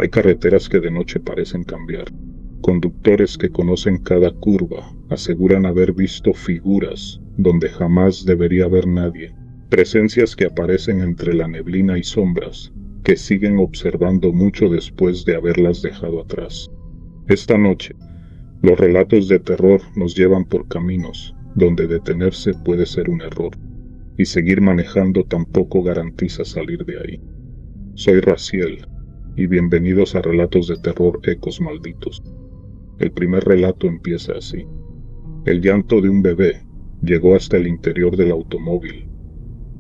Hay carreteras que de noche parecen cambiar. Conductores que conocen cada curva aseguran haber visto figuras donde jamás debería haber nadie. Presencias que aparecen entre la neblina y sombras, que siguen observando mucho después de haberlas dejado atrás. Esta noche, los relatos de terror nos llevan por caminos donde detenerse puede ser un error, y seguir manejando tampoco garantiza salir de ahí. Soy Raciel, y bienvenidos a Relatos de Terror Ecos Malditos. El primer relato empieza así. El llanto de un bebé llegó hasta el interior del automóvil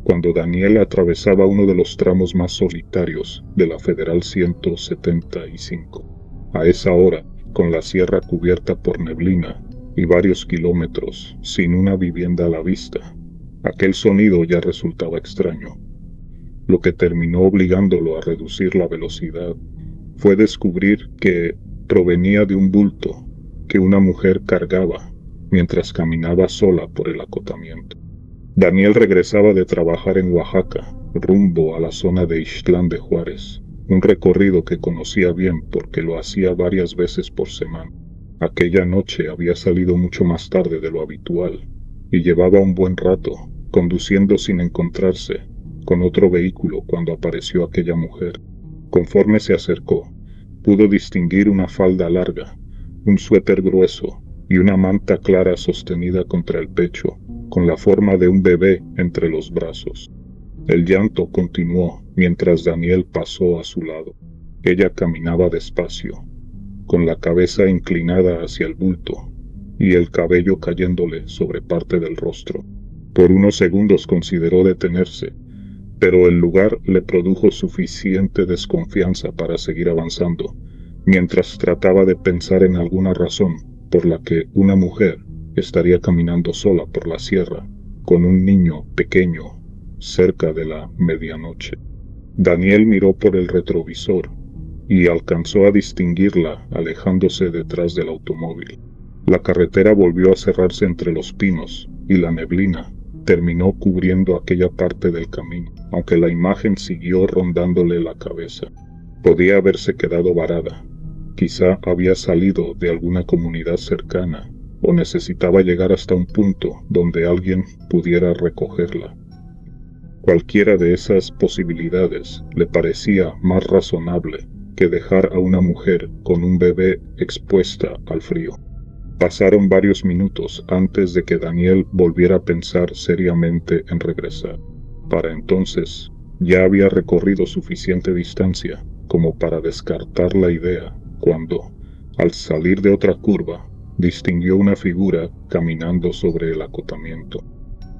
cuando Daniel atravesaba uno de los tramos más solitarios de la Federal 175. A esa hora, con la sierra cubierta por neblina y varios kilómetros sin una vivienda a la vista, aquel sonido ya resultaba extraño. Lo que terminó obligándolo a reducir la velocidad fue descubrir que provenía de un bulto que una mujer cargaba mientras caminaba sola por el acotamiento. Daniel regresaba de trabajar en Oaxaca, rumbo a la zona de Ixtlán de Juárez, un recorrido que conocía bien porque lo hacía varias veces por semana. Aquella noche había salido mucho más tarde de lo habitual y llevaba un buen rato conduciendo sin encontrarse con otro vehículo cuando apareció aquella mujer. Conforme se acercó, pudo distinguir una falda larga, un suéter grueso y una manta clara sostenida contra el pecho, con la forma de un bebé entre los brazos. El llanto continuó mientras Daniel pasó a su lado. Ella caminaba despacio, con la cabeza inclinada hacia el bulto y el cabello cayéndole sobre parte del rostro. Por unos segundos consideró detenerse, pero el lugar le produjo suficiente desconfianza para seguir avanzando, mientras trataba de pensar en alguna razón por la que una mujer estaría caminando sola por la sierra con un niño pequeño cerca de la medianoche. Daniel miró por el retrovisor y alcanzó a distinguirla alejándose detrás del automóvil. La carretera volvió a cerrarse entre los pinos y la neblina terminó cubriendo aquella parte del camino, aunque la imagen siguió rondándole la cabeza. Podía haberse quedado varada. Quizá había salido de alguna comunidad cercana o necesitaba llegar hasta un punto donde alguien pudiera recogerla. Cualquiera de esas posibilidades le parecía más razonable que dejar a una mujer con un bebé expuesta al frío. Pasaron varios minutos antes de que Daniel volviera a pensar seriamente en regresar. Para entonces, ya había recorrido suficiente distancia como para descartar la idea cuando, al salir de otra curva, distinguió una figura caminando sobre el acotamiento.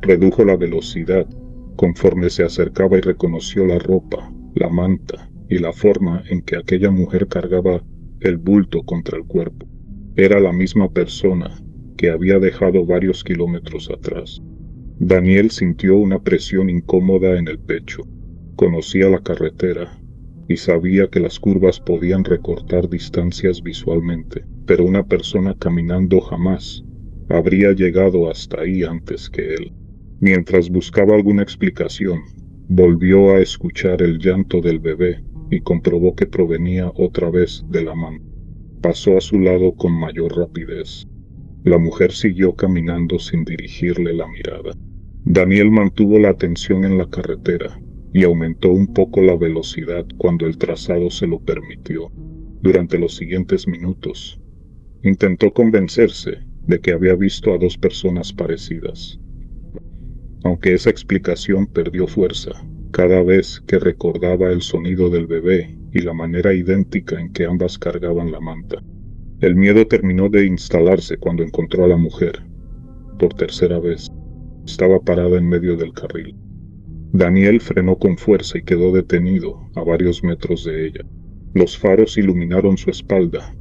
Redujo la velocidad conforme se acercaba y reconoció la ropa, la manta y la forma en que aquella mujer cargaba el bulto contra el cuerpo. Era la misma persona que había dejado varios kilómetros atrás. Daniel sintió una presión incómoda en el pecho. Conocía la carretera y sabía que las curvas podían recortar distancias visualmente, pero una persona caminando jamás habría llegado hasta ahí antes que él. Mientras buscaba alguna explicación, volvió a escuchar el llanto del bebé y comprobó que provenía otra vez de la mano. Pasó a su lado con mayor rapidez. La mujer siguió caminando sin dirigirle la mirada. Daniel mantuvo la atención en la carretera y aumentó un poco la velocidad cuando el trazado se lo permitió. Durante los siguientes minutos, intentó convencerse de que había visto a dos personas parecidas. Aunque esa explicación perdió fuerza cada vez que recordaba el sonido del bebé y la manera idéntica en que ambas cargaban la manta. El miedo terminó de instalarse cuando encontró a la mujer. Por tercera vez, estaba parada en medio del carril. Daniel frenó con fuerza y quedó detenido a varios metros de ella. Los faros iluminaron su espalda,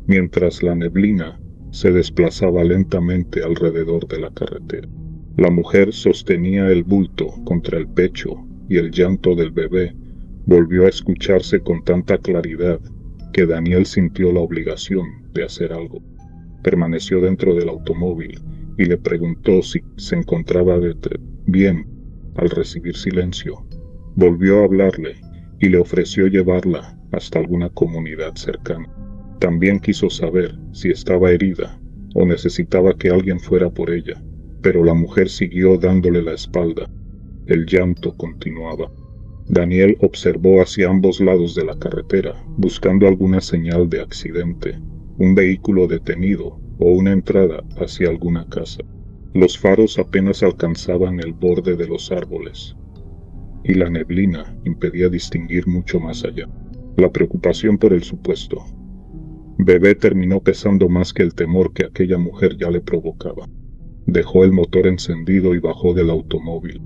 mientras la neblina se desplazaba lentamente alrededor de la carretera. La mujer sostenía el bulto contra el pecho y el llanto del bebé volvió a escucharse con tanta claridad que Daniel sintió la obligación de hacer algo. Permaneció dentro del automóvil y le preguntó si se encontraba bien. Al recibir silencio, volvió a hablarle y le ofreció llevarla hasta alguna comunidad cercana. También quiso saber si estaba herida o necesitaba que alguien fuera por ella, pero la mujer siguió dándole la espalda. El llanto continuaba. Daniel observó hacia ambos lados de la carretera, buscando alguna señal de accidente, un vehículo detenido o una entrada hacia alguna casa. Los faros apenas alcanzaban el borde de los árboles, y la neblina impedía distinguir mucho más allá. La preocupación por el supuesto bebé terminó pesando más que el temor que aquella mujer ya le provocaba. Dejó el motor encendido y bajó del automóvil.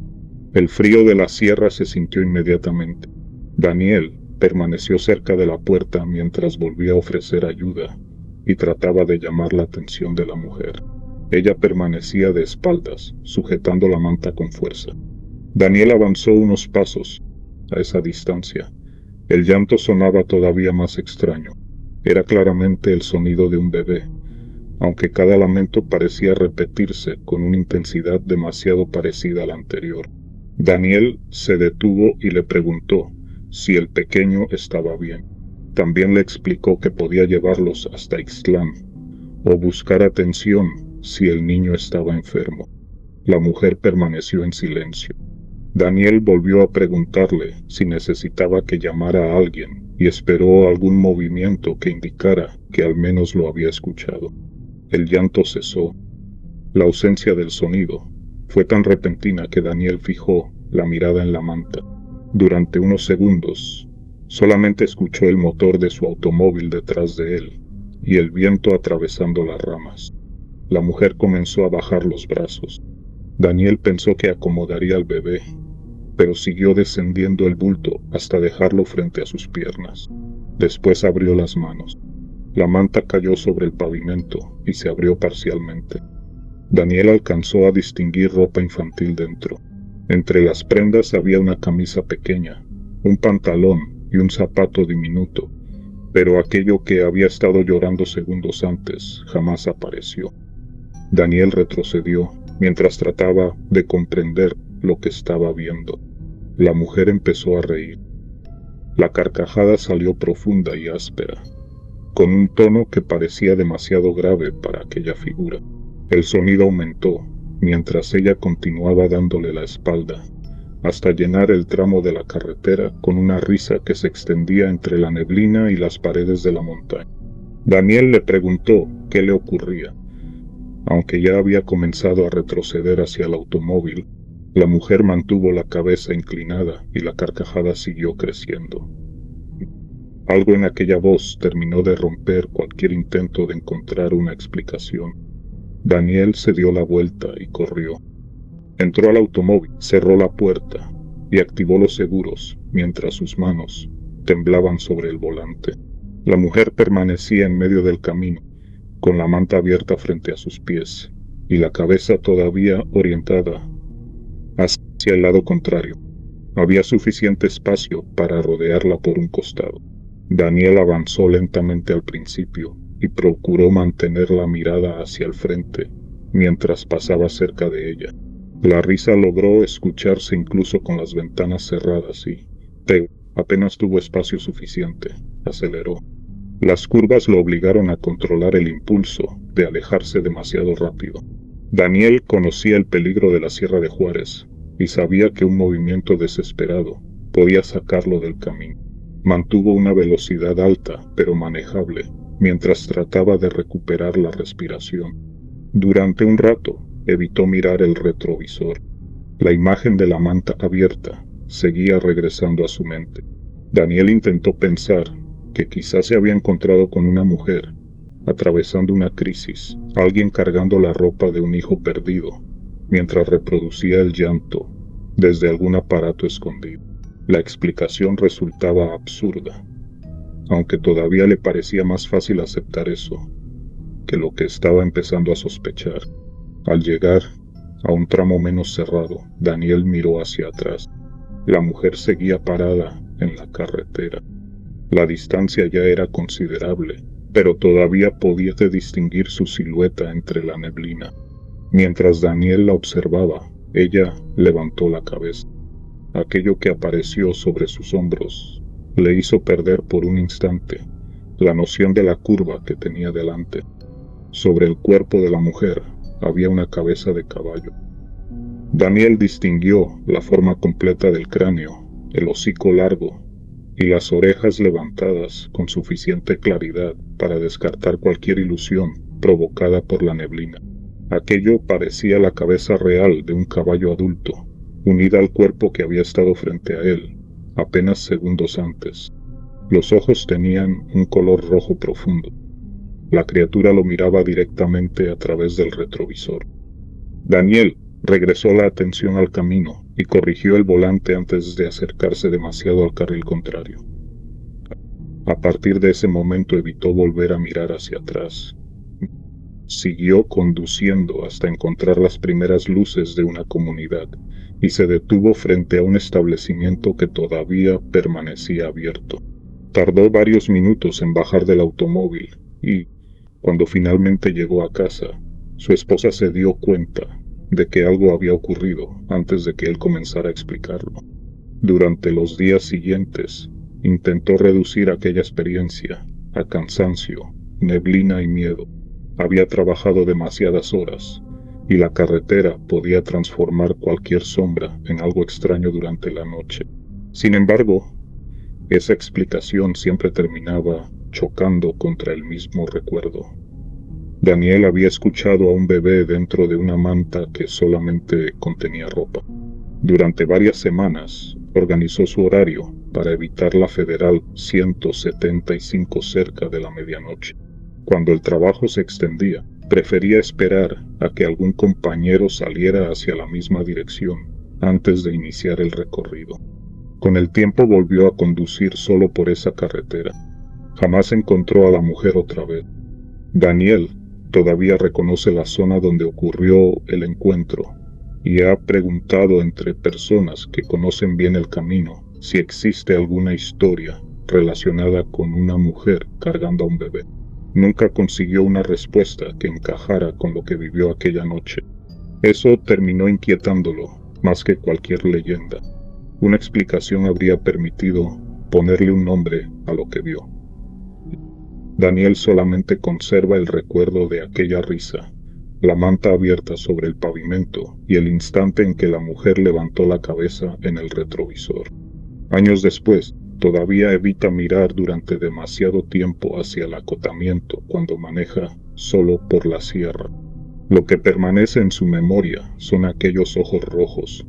El frío de la sierra se sintió inmediatamente. Daniel permaneció cerca de la puerta mientras volvía a ofrecer ayuda y trataba de llamar la atención de la mujer. Ella permanecía de espaldas, sujetando la manta con fuerza. Daniel avanzó unos pasos. A esa distancia, el llanto sonaba todavía más extraño. Era claramente el sonido de un bebé, aunque cada lamento parecía repetirse con una intensidad demasiado parecida a la anterior. Daniel se detuvo y le preguntó si el pequeño estaba bien. También le explicó que podía llevarlos hasta Ixtlán o buscar atención si el niño estaba enfermo. La mujer permaneció en silencio. Daniel volvió a preguntarle si necesitaba que llamara a alguien y esperó algún movimiento que indicara que al menos lo había escuchado. El llanto cesó. La ausencia del sonido fue tan repentina que Daniel fijó la mirada en la manta. Durante unos segundos, solamente escuchó el motor de su automóvil detrás de él y el viento atravesando las ramas. La mujer comenzó a bajar los brazos. Daniel pensó que acomodaría al bebé, pero siguió descendiendo el bulto hasta dejarlo frente a sus piernas. Después abrió las manos. La manta cayó sobre el pavimento y se abrió parcialmente. Daniel alcanzó a distinguir ropa infantil dentro. Entre las prendas había una camisa pequeña, un pantalón y un zapato diminuto, pero aquello que había estado llorando segundos antes jamás apareció. Daniel retrocedió mientras trataba de comprender lo que estaba viendo. La mujer empezó a reír. La carcajada salió profunda y áspera, con un tono que parecía demasiado grave para aquella figura. El sonido aumentó, mientras ella continuaba dándole la espalda, hasta llenar el tramo de la carretera con una risa que se extendía entre la neblina y las paredes de la montaña. Daniel le preguntó qué le ocurría. Aunque ya había comenzado a retroceder hacia el automóvil, la mujer mantuvo la cabeza inclinada y la carcajada siguió creciendo. Algo en aquella voz terminó de romper cualquier intento de encontrar una explicación. Daniel se dio la vuelta y corrió. Entró al automóvil, cerró la puerta y activó los seguros mientras sus manos temblaban sobre el volante. La mujer permanecía en medio del camino, con la manta abierta frente a sus pies y la cabeza todavía orientada hacia el lado contrario. No había suficiente espacio para rodearla por un costado. Daniel avanzó lentamente al principio y procuró mantener la mirada hacia el frente mientras pasaba cerca de ella. La risa logró escucharse incluso con las ventanas cerradas y, pero apenas tuvo espacio suficiente, aceleró. Las curvas lo obligaron a controlar el impulso de alejarse demasiado rápido. Daniel conocía el peligro de la Sierra de Juárez y sabía que un movimiento desesperado podía sacarlo del camino. Mantuvo una velocidad alta pero manejable mientras trataba de recuperar la respiración. Durante un rato evitó mirar el retrovisor. La imagen de la manta abierta seguía regresando a su mente. Daniel intentó pensar que quizás se había encontrado con una mujer atravesando una crisis, alguien cargando la ropa de un hijo perdido, mientras reproducía el llanto desde algún aparato escondido. La explicación resultaba absurda, aunque todavía le parecía más fácil aceptar eso que lo que estaba empezando a sospechar. Al llegar a un tramo menos cerrado, Daniel miró hacia atrás. La mujer seguía parada en la carretera. La distancia ya era considerable, pero todavía podía distinguir su silueta entre la neblina. Mientras Daniel la observaba, ella levantó la cabeza. Aquello que apareció sobre sus hombros le hizo perder por un instante la noción de la curva que tenía delante. Sobre el cuerpo de la mujer había una cabeza de caballo. Daniel distinguió la forma completa del cráneo, el hocico largo y las orejas levantadas con suficiente claridad para descartar cualquier ilusión provocada por la neblina. Aquello parecía la cabeza real de un caballo adulto, unida al cuerpo que había estado frente a él apenas segundos antes. Los ojos tenían un color rojo profundo. La criatura lo miraba directamente a través del retrovisor. Daniel regresó la atención al camino y corrigió el volante antes de acercarse demasiado al carril contrario. A partir de ese momento evitó volver a mirar hacia atrás. Siguió conduciendo hasta encontrar las primeras luces de una comunidad y se detuvo frente a un establecimiento que todavía permanecía abierto. Tardó varios minutos en bajar del automóvil y, cuando finalmente llegó a casa, su esposa se dio cuenta de que algo había ocurrido antes de que él comenzara a explicarlo. Durante los días siguientes, intentó reducir aquella experiencia a cansancio, neblina y miedo. Había trabajado demasiadas horas, y la carretera podía transformar cualquier sombra en algo extraño durante la noche. Sin embargo, esa explicación siempre terminaba chocando contra el mismo recuerdo. Daniel había escuchado a un bebé dentro de una manta que solamente contenía ropa. Durante varias semanas, organizó su horario para evitar la Federal 175 cerca de la medianoche. Cuando el trabajo se extendía, prefería esperar a que algún compañero saliera hacia la misma dirección antes de iniciar el recorrido. Con el tiempo volvió a conducir solo por esa carretera. Jamás encontró a la mujer otra vez. Daniel todavía reconoce la zona donde ocurrió el encuentro y ha preguntado entre personas que conocen bien el camino si existe alguna historia relacionada con una mujer cargando a un bebé. Nunca consiguió una respuesta que encajara con lo que vivió aquella noche. Eso terminó inquietándolo más que cualquier leyenda. Una explicación habría permitido ponerle un nombre a lo que vio. Daniel solamente conserva el recuerdo de aquella risa, la manta abierta sobre el pavimento y el instante en que la mujer levantó la cabeza en el retrovisor. Años después, todavía evita mirar durante demasiado tiempo hacia el acotamiento cuando maneja solo por la sierra. Lo que permanece en su memoria son aquellos ojos rojos,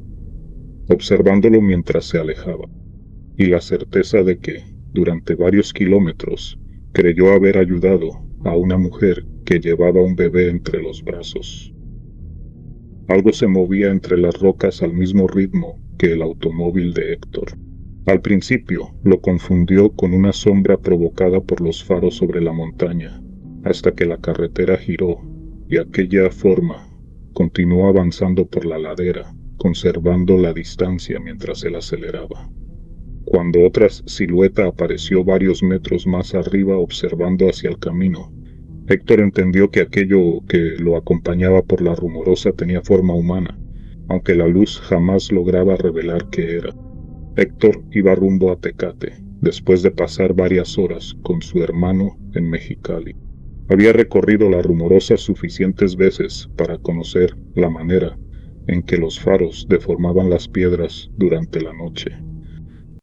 observándolo mientras se alejaba, y la certeza de que, durante varios kilómetros, creyó haber ayudado a una mujer que llevaba un bebé entre los brazos. Algo se movía entre las rocas al mismo ritmo que el automóvil de Héctor. Al principio lo confundió con una sombra provocada por los faros sobre la montaña, hasta que la carretera giró y aquella forma continuó avanzando por la ladera, conservando la distancia mientras él aceleraba. Cuando otra silueta apareció varios metros más arriba observando hacia el camino, Héctor entendió que aquello que lo acompañaba por la rumorosa tenía forma humana, aunque la luz jamás lograba revelar qué era. Héctor iba rumbo a Tecate, después de pasar varias horas con su hermano en Mexicali. Había recorrido la rumorosa suficientes veces para conocer la manera en que los faros deformaban las piedras durante la noche.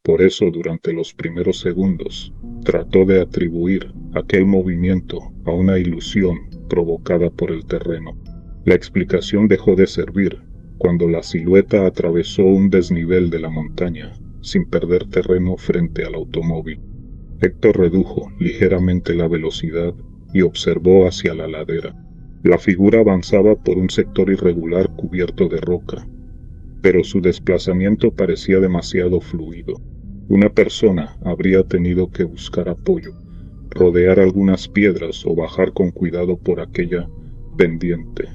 Por eso, durante los primeros segundos, trató de atribuir aquel movimiento a una ilusión provocada por el terreno. La explicación dejó de servir cuando la silueta atravesó un desnivel de la montaña, sin perder terreno frente al automóvil. Héctor redujo ligeramente la velocidad y observó hacia la ladera. La figura avanzaba por un sector irregular cubierto de roca, pero su desplazamiento parecía demasiado fluido. Una persona habría tenido que buscar apoyo, rodear algunas piedras o bajar con cuidado por aquella pendiente.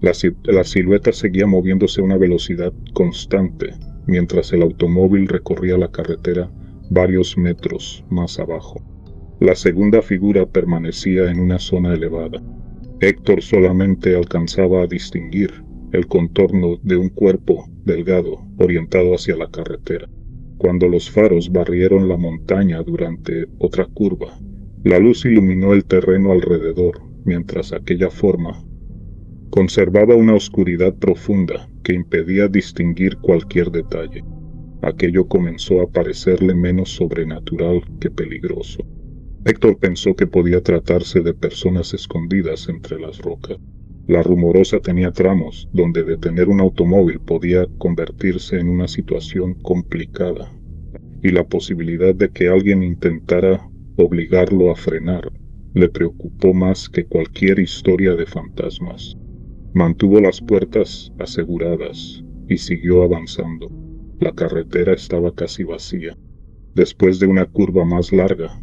La silueta seguía moviéndose a una velocidad constante, mientras el automóvil recorría la carretera varios metros más abajo. La segunda figura permanecía en una zona elevada. Héctor solamente alcanzaba a distinguir el contorno de un cuerpo delgado orientado hacia la carretera. Cuando los faros barrieron la montaña durante otra curva, la luz iluminó el terreno alrededor, mientras aquella forma conservaba una oscuridad profunda que impedía distinguir cualquier detalle. Aquello comenzó a parecerle menos sobrenatural que peligroso. Héctor pensó que podía tratarse de personas escondidas entre las rocas. La Rumorosa tenía tramos donde detener un automóvil podía convertirse en una situación complicada, y la posibilidad de que alguien intentara obligarlo a frenar le preocupó más que cualquier historia de fantasmas. Mantuvo las puertas aseguradas y siguió avanzando. La carretera estaba casi vacía. Después de una curva más larga,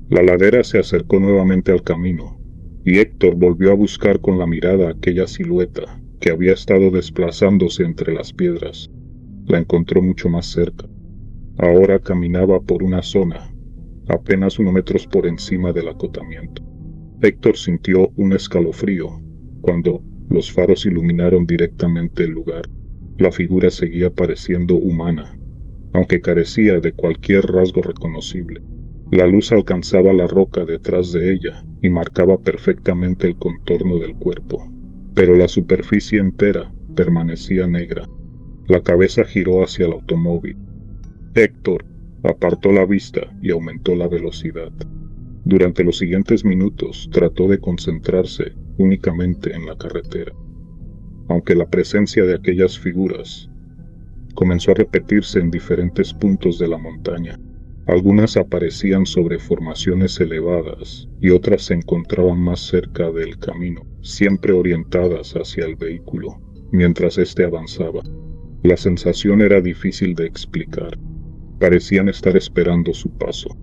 la ladera se acercó nuevamente al camino, y Héctor volvió a buscar con la mirada aquella silueta que había estado desplazándose entre las piedras. La encontró mucho más cerca. Ahora caminaba por una zona, apenas unos metros por encima del acotamiento. Héctor sintió un escalofrío cuando los faros iluminaron directamente el lugar. La figura seguía pareciendo humana, aunque carecía de cualquier rasgo reconocible. La luz alcanzaba la roca detrás de ella y marcaba perfectamente el contorno del cuerpo, pero la superficie entera permanecía negra. La cabeza giró hacia el automóvil. Héctor apartó la vista y aumentó la velocidad. Durante los siguientes minutos trató de concentrarse únicamente en la carretera, aunque la presencia de aquellas figuras comenzó a repetirse en diferentes puntos de la montaña. Algunas aparecían sobre formaciones elevadas y otras se encontraban más cerca del camino, siempre orientadas hacia el vehículo, mientras éste avanzaba. La sensación era difícil de explicar. Parecían estar esperando su paso.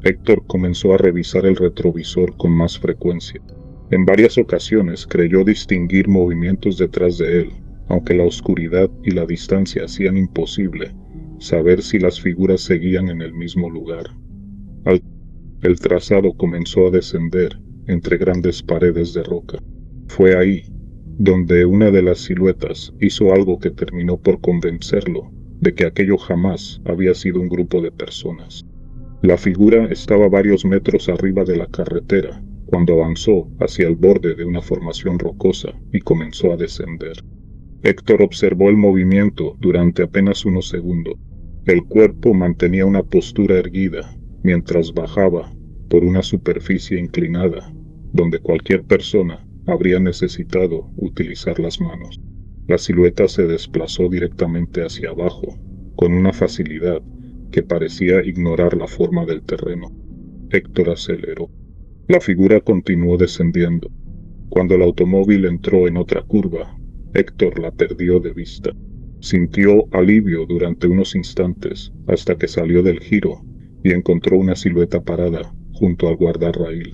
Héctor comenzó a revisar el retrovisor con más frecuencia. En varias ocasiones creyó distinguir movimientos detrás de él, aunque la oscuridad y la distancia hacían imposible saber si las figuras seguían en el mismo lugar. El trazado comenzó a descender entre grandes paredes de roca. Fue ahí donde una de las siluetas hizo algo que terminó por convencerlo de que aquello jamás había sido un grupo de personas. La figura estaba varios metros arriba de la carretera cuando avanzó hacia el borde de una formación rocosa y comenzó a descender. Héctor observó el movimiento durante apenas unos segundos. El cuerpo mantenía una postura erguida mientras bajaba por una superficie inclinada, donde cualquier persona habría necesitado utilizar las manos. La silueta se desplazó directamente hacia abajo, con una facilidad que parecía ignorar la forma del terreno. Héctor aceleró. La figura continuó descendiendo. Cuando el automóvil entró en otra curva, Héctor la perdió de vista. Sintió alivio durante unos instantes hasta que salió del giro y encontró una silueta parada junto al guardarraíl.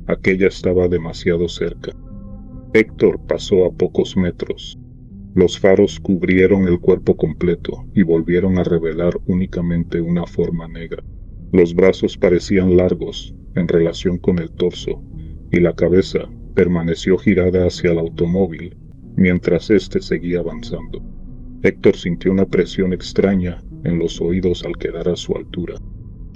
Aquella estaba demasiado cerca. Héctor pasó a pocos metros. Los faros cubrieron el cuerpo completo y volvieron a revelar únicamente una forma negra. Los brazos parecían largos en relación con el torso y la cabeza permaneció girada hacia el automóvil mientras éste seguía avanzando. Héctor sintió una presión extraña en los oídos al quedar a su altura.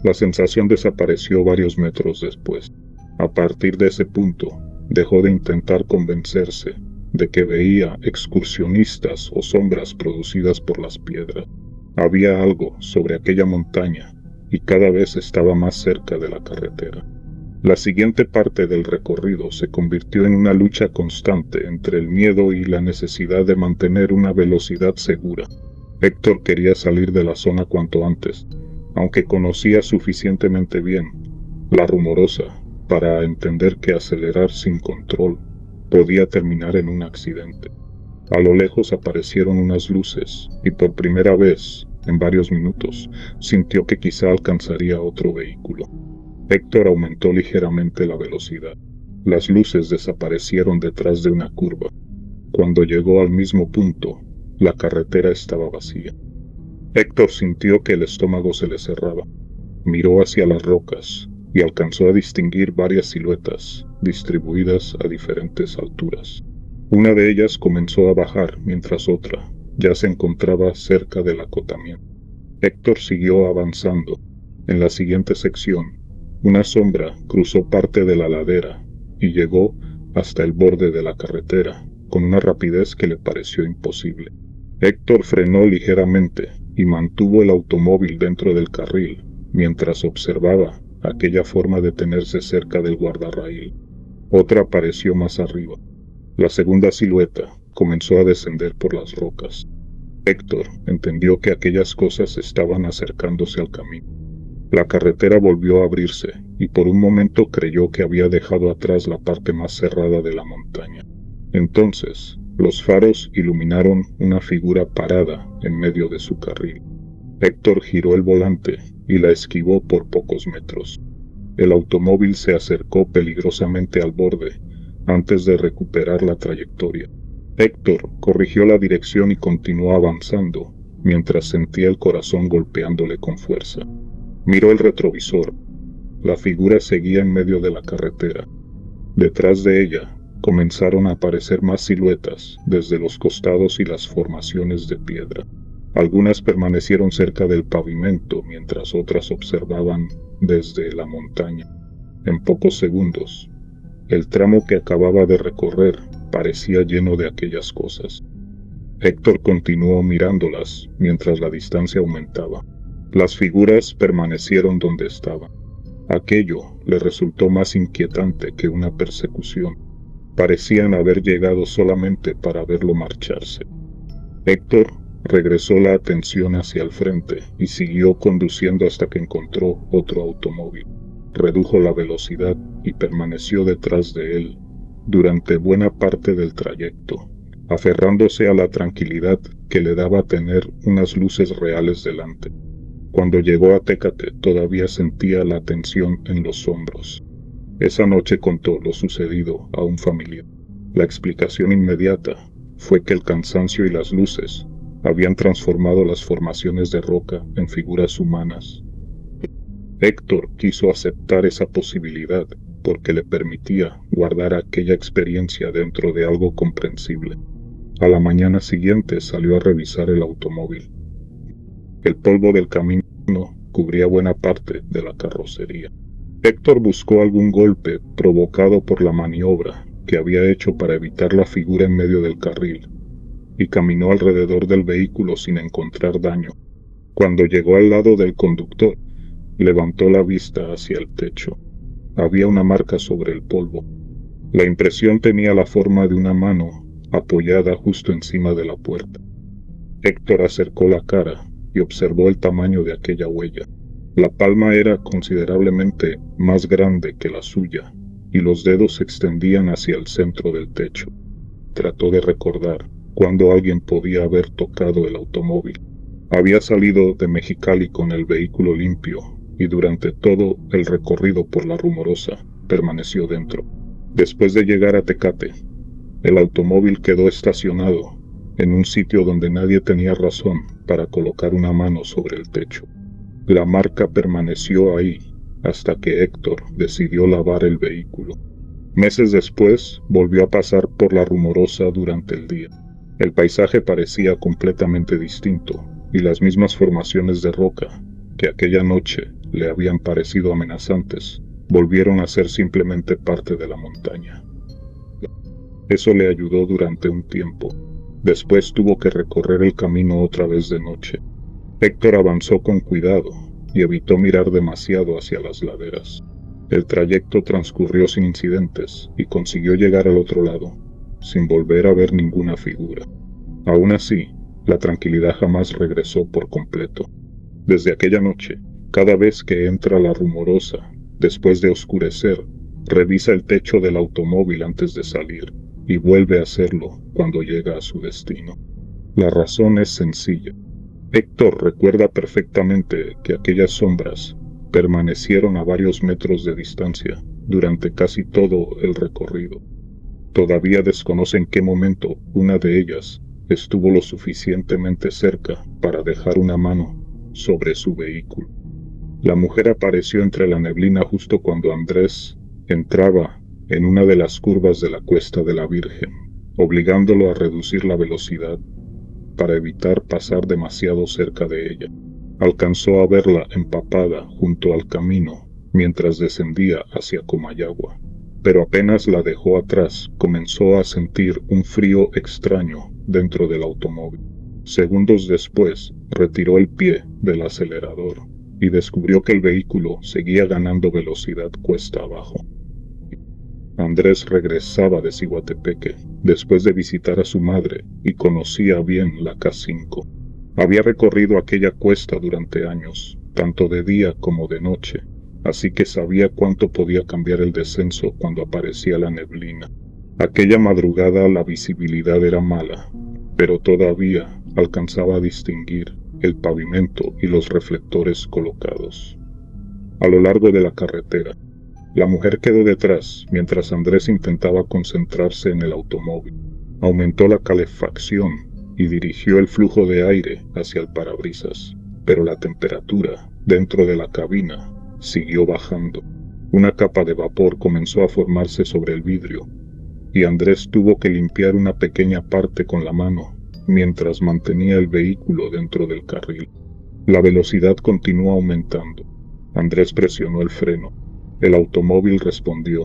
La sensación desapareció varios metros después. A partir de ese punto, dejó de intentar convencerse de que veía excursionistas o sombras producidas por las piedras. Había algo sobre aquella montaña y cada vez estaba más cerca de la carretera. La siguiente parte del recorrido se convirtió en una lucha constante entre el miedo y la necesidad de mantener una velocidad segura. Héctor quería salir de la zona cuanto antes, aunque conocía suficientemente bien la Rumorosa para entender que acelerar sin control podía terminar en un accidente. A lo lejos aparecieron unas luces y por primera vez en varios minutos sintió que quizá alcanzaría otro vehículo. Héctor aumentó ligeramente la velocidad. Las luces desaparecieron detrás de una curva. Cuando llegó al mismo punto, la carretera estaba vacía. Héctor sintió que el estómago se le cerraba. Miró hacia las rocas y alcanzó a distinguir varias siluetas distribuidas a diferentes alturas. Una de ellas comenzó a bajar mientras otra ya se encontraba cerca del acotamiento. Héctor siguió avanzando. En la siguiente sección, una sombra cruzó parte de la ladera y llegó hasta el borde de la carretera, con una rapidez que le pareció imposible. Héctor frenó ligeramente y mantuvo el automóvil dentro del carril, mientras observaba aquella forma de tenerse cerca del guardarraíl. Otra apareció más arriba. La segunda silueta comenzó a descender por las rocas. Héctor entendió que aquellas cosas estaban acercándose al camino. La carretera volvió a abrirse y por un momento creyó que había dejado atrás la parte más cerrada de la montaña. Entonces, los faros iluminaron una figura parada en medio de su carril. Héctor giró el volante y la esquivó por pocos metros. El automóvil se acercó peligrosamente al borde antes de recuperar la trayectoria. Héctor corrigió la dirección y continuó avanzando, mientras sentía el corazón golpeándole con fuerza. Miró el retrovisor. La figura seguía en medio de la carretera. Detrás de ella comenzaron a aparecer más siluetas desde los costados y las formaciones de piedra. Algunas permanecieron cerca del pavimento mientras otras observaban desde la montaña. En pocos segundos, el tramo que acababa de recorrer parecía lleno de aquellas cosas. Héctor continuó mirándolas mientras la distancia aumentaba. Las figuras permanecieron donde estaban. Aquello le resultó más inquietante que una persecución. Parecían haber llegado solamente para verlo marcharse. Héctor regresó la atención hacia el frente y siguió conduciendo hasta que encontró otro automóvil. Redujo la velocidad y permaneció detrás de él durante buena parte del trayecto, aferrándose a la tranquilidad que le daba tener unas luces reales delante. Cuando llegó a Tecate todavía sentía la tensión en los hombros. Esa noche contó lo sucedido a un familiar. La explicación inmediata fue que el cansancio y las luces habían transformado las formaciones de roca en figuras humanas. Héctor quiso aceptar esa posibilidad porque le permitía guardar aquella experiencia dentro de algo comprensible. A la mañana siguiente salió a revisar el automóvil. El polvo del camino cubría buena parte de la carrocería. Héctor buscó algún golpe provocado por la maniobra que había hecho para evitar la figura en medio del carril y caminó alrededor del vehículo sin encontrar daño. Cuando llegó al lado del conductor, levantó la vista hacia el techo. Había una marca sobre el polvo. La impresión tenía la forma de una mano apoyada justo encima de la puerta. Héctor acercó la cara y observó el tamaño de aquella huella. La palma era considerablemente más grande que la suya, y los dedos se extendían hacia el centro del techo. Trató de recordar cuándo alguien podía haber tocado el automóvil. Había salido de Mexicali con el vehículo limpio, y durante todo el recorrido por la Rumorosa permaneció dentro. Después de llegar a Tecate, el automóvil quedó estacionado en un sitio donde nadie tenía razón para colocar una mano sobre el techo. La marca permaneció ahí hasta que Héctor decidió lavar el vehículo. Meses después, volvió a pasar por la Rumorosa durante el día. El paisaje parecía completamente distinto, y las mismas formaciones de roca que aquella noche le habían parecido amenazantes, volvieron a ser simplemente parte de la montaña. Eso le ayudó durante un tiempo. Después tuvo que recorrer el camino otra vez de noche. Héctor avanzó con cuidado y evitó mirar demasiado hacia las laderas. El trayecto transcurrió sin incidentes y consiguió llegar al otro lado, sin volver a ver ninguna figura. Aún así, la tranquilidad jamás regresó por completo. Desde aquella noche, cada vez que entra la Rumorosa, después de oscurecer, revisa el techo del automóvil antes de salir y vuelve a hacerlo cuando llega a su destino. La razón es sencilla. Héctor recuerda perfectamente que aquellas sombras permanecieron a varios metros de distancia durante casi todo el recorrido. Todavía desconoce en qué momento una de ellas estuvo lo suficientemente cerca para dejar una mano sobre su vehículo. La mujer apareció entre la neblina justo cuando Andrés entraba en una de las curvas de la Cuesta de la Virgen, obligándolo a reducir la velocidad para evitar pasar demasiado cerca de ella. Alcanzó a verla empapada junto al camino mientras descendía hacia Comayagua, pero apenas la dejó atrás comenzó a sentir un frío extraño dentro del automóvil. Segundos después, retiró el pie del acelerador y descubrió que el vehículo seguía ganando velocidad cuesta abajo. Andrés regresaba de Ciguatepeque después de visitar a su madre y conocía bien la K5. Había recorrido aquella cuesta durante años, tanto de día como de noche, así que sabía cuánto podía cambiar el descenso cuando aparecía la neblina. Aquella madrugada la visibilidad era mala, pero todavía alcanzaba a distinguir el pavimento y los reflectores colocados. A lo largo de la carretera, la mujer quedó detrás mientras Andrés intentaba concentrarse en el automóvil. Aumentó la calefacción y dirigió el flujo de aire hacia el parabrisas, pero la temperatura dentro de la cabina siguió bajando. Una capa de vapor comenzó a formarse sobre el vidrio y Andrés tuvo que limpiar una pequeña parte con la mano mientras mantenía el vehículo dentro del carril. La velocidad continuó aumentando. Andrés presionó el freno. El automóvil respondió,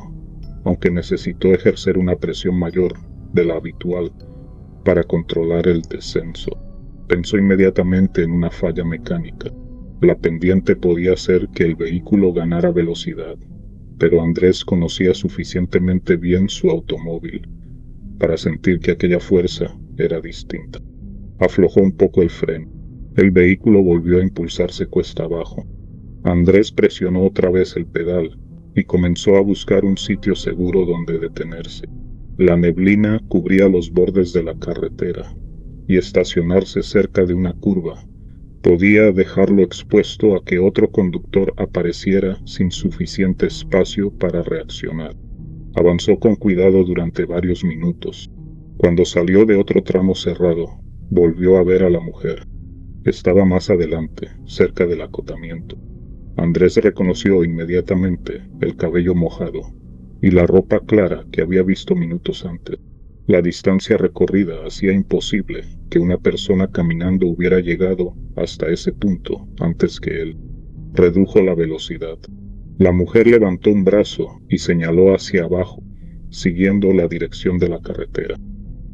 aunque necesitó ejercer una presión mayor de la habitual para controlar el descenso. Pensó inmediatamente en una falla mecánica. La pendiente podía hacer que el vehículo ganara velocidad, pero Andrés conocía suficientemente bien su automóvil para sentir que aquella fuerza era distinta. Aflojó un poco el freno. El vehículo volvió a impulsarse cuesta abajo. Andrés presionó otra vez el pedal y comenzó a buscar un sitio seguro donde detenerse. La neblina cubría los bordes de la carretera y estacionarse cerca de una curva podía dejarlo expuesto a que otro conductor apareciera sin suficiente espacio para reaccionar. Avanzó con cuidado durante varios minutos. Cuando salió de otro tramo cerrado, volvió a ver a la mujer. Estaba más adelante, cerca del acotamiento. Andrés reconoció inmediatamente el cabello mojado y la ropa clara que había visto minutos antes. La distancia recorrida hacía imposible que una persona caminando hubiera llegado hasta ese punto antes que él. Redujo la velocidad. La mujer levantó un brazo y señaló hacia abajo, siguiendo la dirección de la carretera.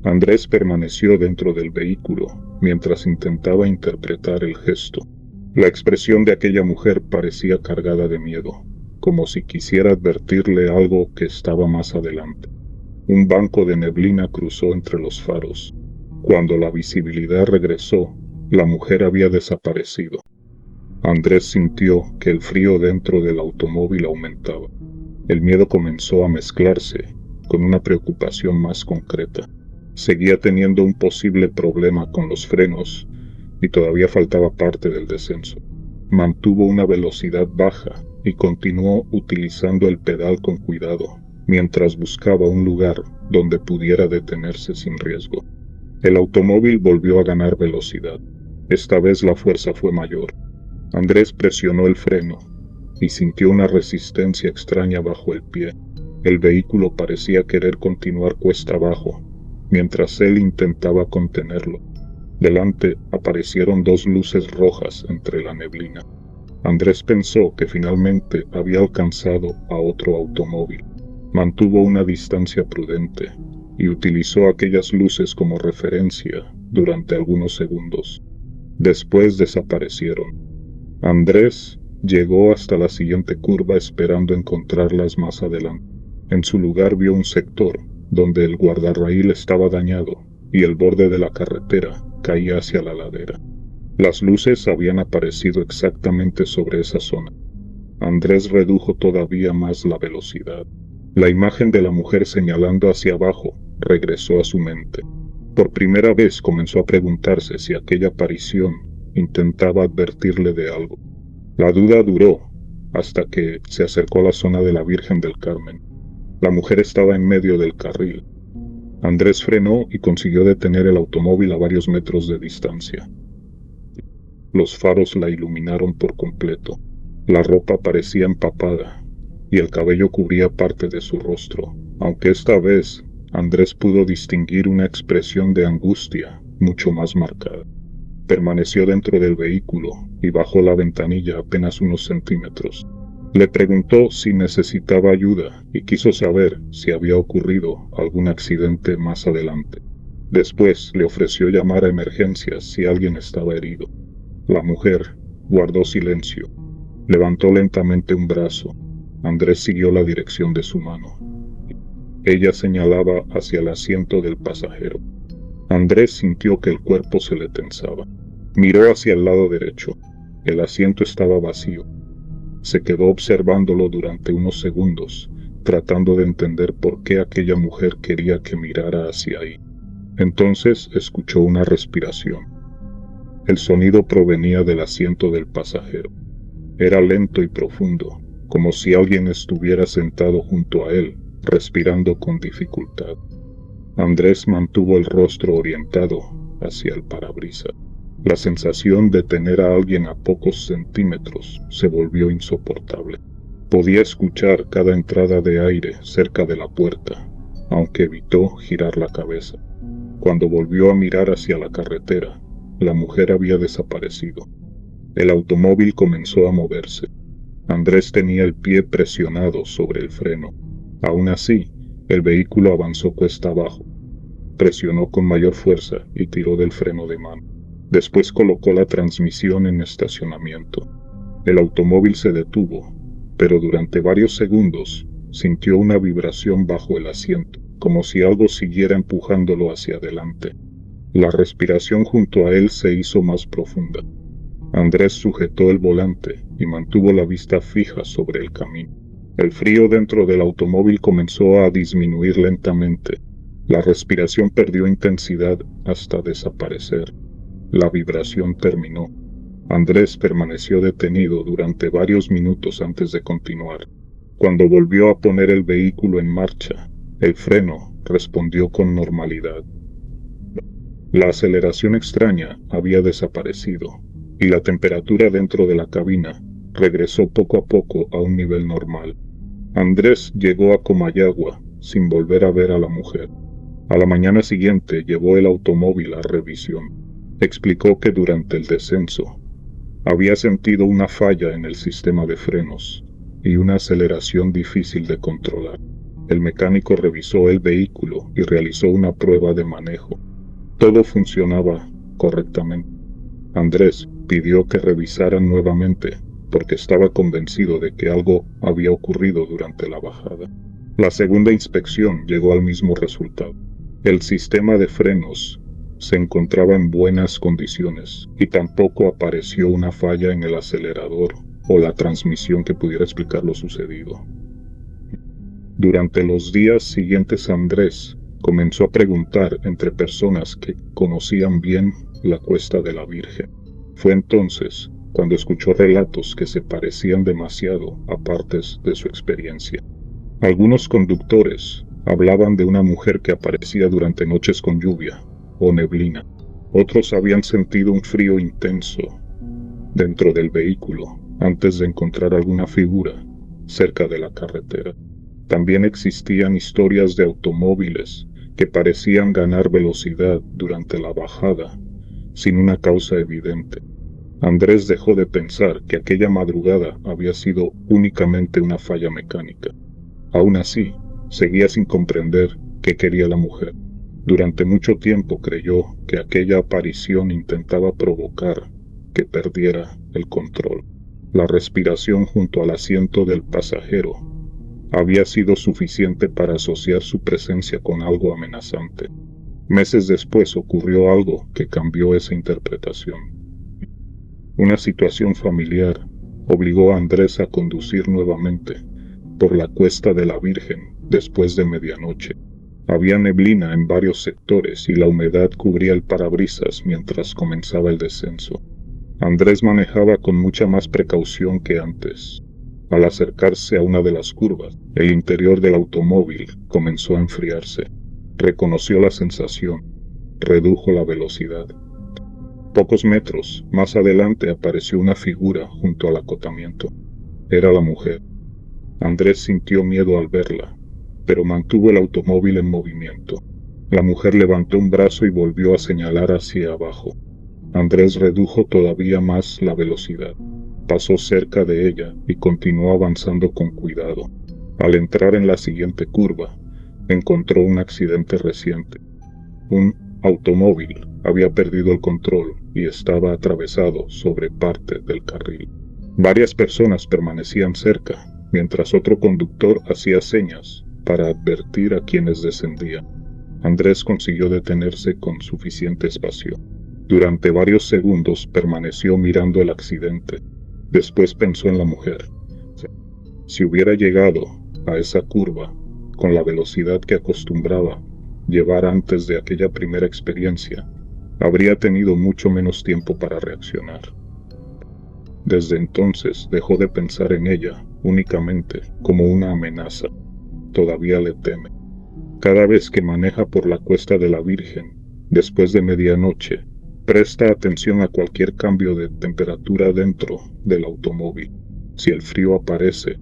Andrés permaneció dentro del vehículo mientras intentaba interpretar el gesto. La expresión de aquella mujer parecía cargada de miedo, como si quisiera advertirle algo que estaba más adelante. Un banco de neblina cruzó entre los faros. Cuando la visibilidad regresó, la mujer había desaparecido. Andrés sintió que el frío dentro del automóvil aumentaba. El miedo comenzó a mezclarse con una preocupación más concreta. Seguía teniendo un posible problema con los frenos y todavía faltaba parte del descenso. Mantuvo una velocidad baja y continuó utilizando el pedal con cuidado, mientras buscaba un lugar donde pudiera detenerse sin riesgo. El automóvil volvió a ganar velocidad. Esta vez la fuerza fue mayor. Andrés presionó el freno y sintió una resistencia extraña bajo el pie. El vehículo parecía querer continuar cuesta abajo, mientras él intentaba contenerlo. Delante aparecieron dos luces rojas entre la neblina. Andrés pensó que finalmente había alcanzado a otro automóvil. Mantuvo una distancia prudente y utilizó aquellas luces como referencia durante algunos segundos. Después desaparecieron. Andrés llegó hasta la siguiente curva esperando encontrarlas más adelante. En su lugar vio un sector donde el guardarraíl estaba dañado y el borde de la carretera caía hacia la ladera. Las luces habían aparecido exactamente sobre esa zona. Andrés redujo todavía más la velocidad. La imagen de la mujer señalando hacia abajo regresó a su mente. Por primera vez comenzó a preguntarse si aquella aparición intentaba advertirle de algo. La duda duró hasta que se acercó a la zona de la Virgen del Carmen. La mujer estaba en medio del carril. Andrés frenó y consiguió detener el automóvil a varios metros de distancia. Los faros la iluminaron por completo. La ropa parecía empapada y el cabello cubría parte de su rostro, aunque esta vez Andrés pudo distinguir una expresión de angustia mucho más marcada. Permaneció dentro del vehículo y bajó la ventanilla apenas unos centímetros. Le preguntó si necesitaba ayuda y quiso saber si había ocurrido algún accidente más adelante. Después le ofreció llamar a emergencias si alguien estaba herido. La mujer guardó silencio. Levantó lentamente un brazo. Andrés siguió la dirección de su mano. Ella señalaba hacia el asiento del pasajero. Andrés sintió que el cuerpo se le tensaba. Miró hacia el lado derecho. El asiento estaba vacío. Se quedó observándolo durante unos segundos, tratando de entender por qué aquella mujer quería que mirara hacia ahí. Entonces escuchó una respiración. El sonido provenía del asiento del pasajero. Era lento y profundo, como si alguien estuviera sentado junto a él, respirando con dificultad. Andrés mantuvo el rostro orientado hacia el parabrisas. La sensación de tener a alguien a pocos centímetros se volvió insoportable. Podía escuchar cada entrada de aire cerca de la puerta, aunque evitó girar la cabeza. Cuando volvió a mirar hacia la carretera, la mujer había desaparecido. El automóvil comenzó a moverse. Andrés tenía el pie presionado sobre el freno. Aún así, el vehículo avanzó cuesta abajo. Presionó con mayor fuerza y tiró del freno de mano. Después colocó la transmisión en estacionamiento. El automóvil se detuvo, pero durante varios segundos sintió una vibración bajo el asiento, como si algo siguiera empujándolo hacia adelante. La respiración junto a él se hizo más profunda. Andrés sujetó el volante y mantuvo la vista fija sobre el camino. El frío dentro del automóvil comenzó a disminuir lentamente. La respiración perdió intensidad hasta desaparecer. La vibración terminó. Andrés permaneció detenido durante varios minutos antes de continuar. Cuando volvió a poner el vehículo en marcha, el freno respondió con normalidad. La aceleración extraña había desaparecido, y la temperatura dentro de la cabina regresó poco a poco a un nivel normal. Andrés llegó a Comayagua sin volver a ver a la mujer. A la mañana siguiente llevó el automóvil a revisión. Explicó que durante el descenso había sentido una falla en el sistema de frenos y una aceleración difícil de controlar. El mecánico revisó el vehículo y realizó una prueba de manejo. Todo funcionaba correctamente. Andrés pidió que revisaran nuevamente porque estaba convencido de que algo había ocurrido durante la bajada. La segunda inspección llegó al mismo resultado. El sistema de frenos se encontraba en buenas condiciones y tampoco apareció una falla en el acelerador o la transmisión que pudiera explicar lo sucedido. Durante los días siguientes Andrés comenzó a preguntar entre personas que conocían bien la Cuesta de la Virgen. Fue entonces cuando escuchó relatos que se parecían demasiado a partes de su experiencia. Algunos conductores hablaban de una mujer que aparecía durante noches con lluvia o neblina. Otros habían sentido un frío intenso dentro del vehículo antes de encontrar alguna figura cerca de la carretera. También existían historias de automóviles que parecían ganar velocidad durante la bajada sin una causa evidente. Andrés dejó de pensar que aquella madrugada había sido únicamente una falla mecánica. Aún así, seguía sin comprender qué quería la mujer. Durante mucho tiempo creyó que aquella aparición intentaba provocar que perdiera el control. La respiración junto al asiento del pasajero había sido suficiente para asociar su presencia con algo amenazante. Meses después ocurrió algo que cambió esa interpretación. Una situación familiar obligó a Andrés a conducir nuevamente por la Cuesta de la Virgen después de medianoche. Había neblina en varios sectores y la humedad cubría el parabrisas mientras comenzaba el descenso. Andrés manejaba con mucha más precaución que antes. Al acercarse a una de las curvas, el interior del automóvil comenzó a enfriarse. Reconoció la sensación, redujo la velocidad. Pocos metros más adelante apareció una figura junto al acotamiento. Era la mujer. Andrés sintió miedo al verla, pero mantuvo el automóvil en movimiento. La mujer levantó un brazo y volvió a señalar hacia abajo. Andrés redujo todavía más la velocidad. Pasó cerca de ella y continuó avanzando con cuidado. Al entrar en la siguiente curva, encontró un accidente reciente. Un automóvil había perdido el control y estaba atravesado sobre parte del carril. Varias personas permanecían cerca, mientras otro conductor hacía señas para advertir a quienes descendían. Andrés consiguió detenerse con suficiente espacio. Durante varios segundos permaneció mirando el accidente. Después pensó en la mujer. Si hubiera llegado a esa curva con la velocidad que acostumbraba llevar antes de aquella primera experiencia, habría tenido mucho menos tiempo para reaccionar. Desde entonces dejó de pensar en ella únicamente como una amenaza. Todavía le teme. Cada vez que maneja por la Cuesta de la Virgen, después de medianoche, presta atención a cualquier cambio de temperatura dentro del automóvil. Si el frío aparece,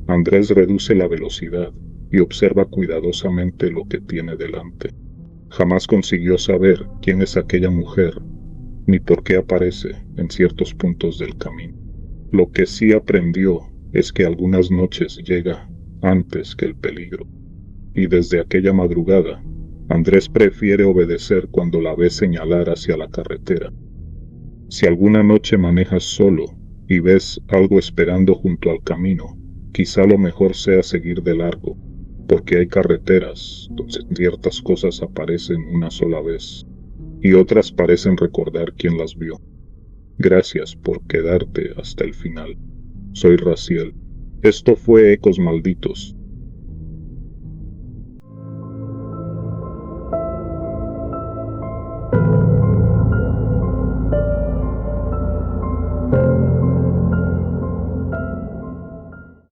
Andrés reduce la velocidad y observa cuidadosamente lo que tiene delante. Jamás consiguió saber quién es aquella mujer, ni por qué aparece en ciertos puntos del camino. Lo que sí aprendió es que algunas noches llega antes que el peligro, y desde aquella madrugada, Andrés prefiere obedecer cuando la ve señalar hacia la carretera. Si alguna noche manejas solo y ves algo esperando junto al camino, quizá lo mejor sea seguir de largo, porque hay carreteras donde ciertas cosas aparecen una sola vez, y otras parecen recordar quién las vio. Gracias por quedarte hasta el final. Soy Raciel. Esto fue Ecos Malditos.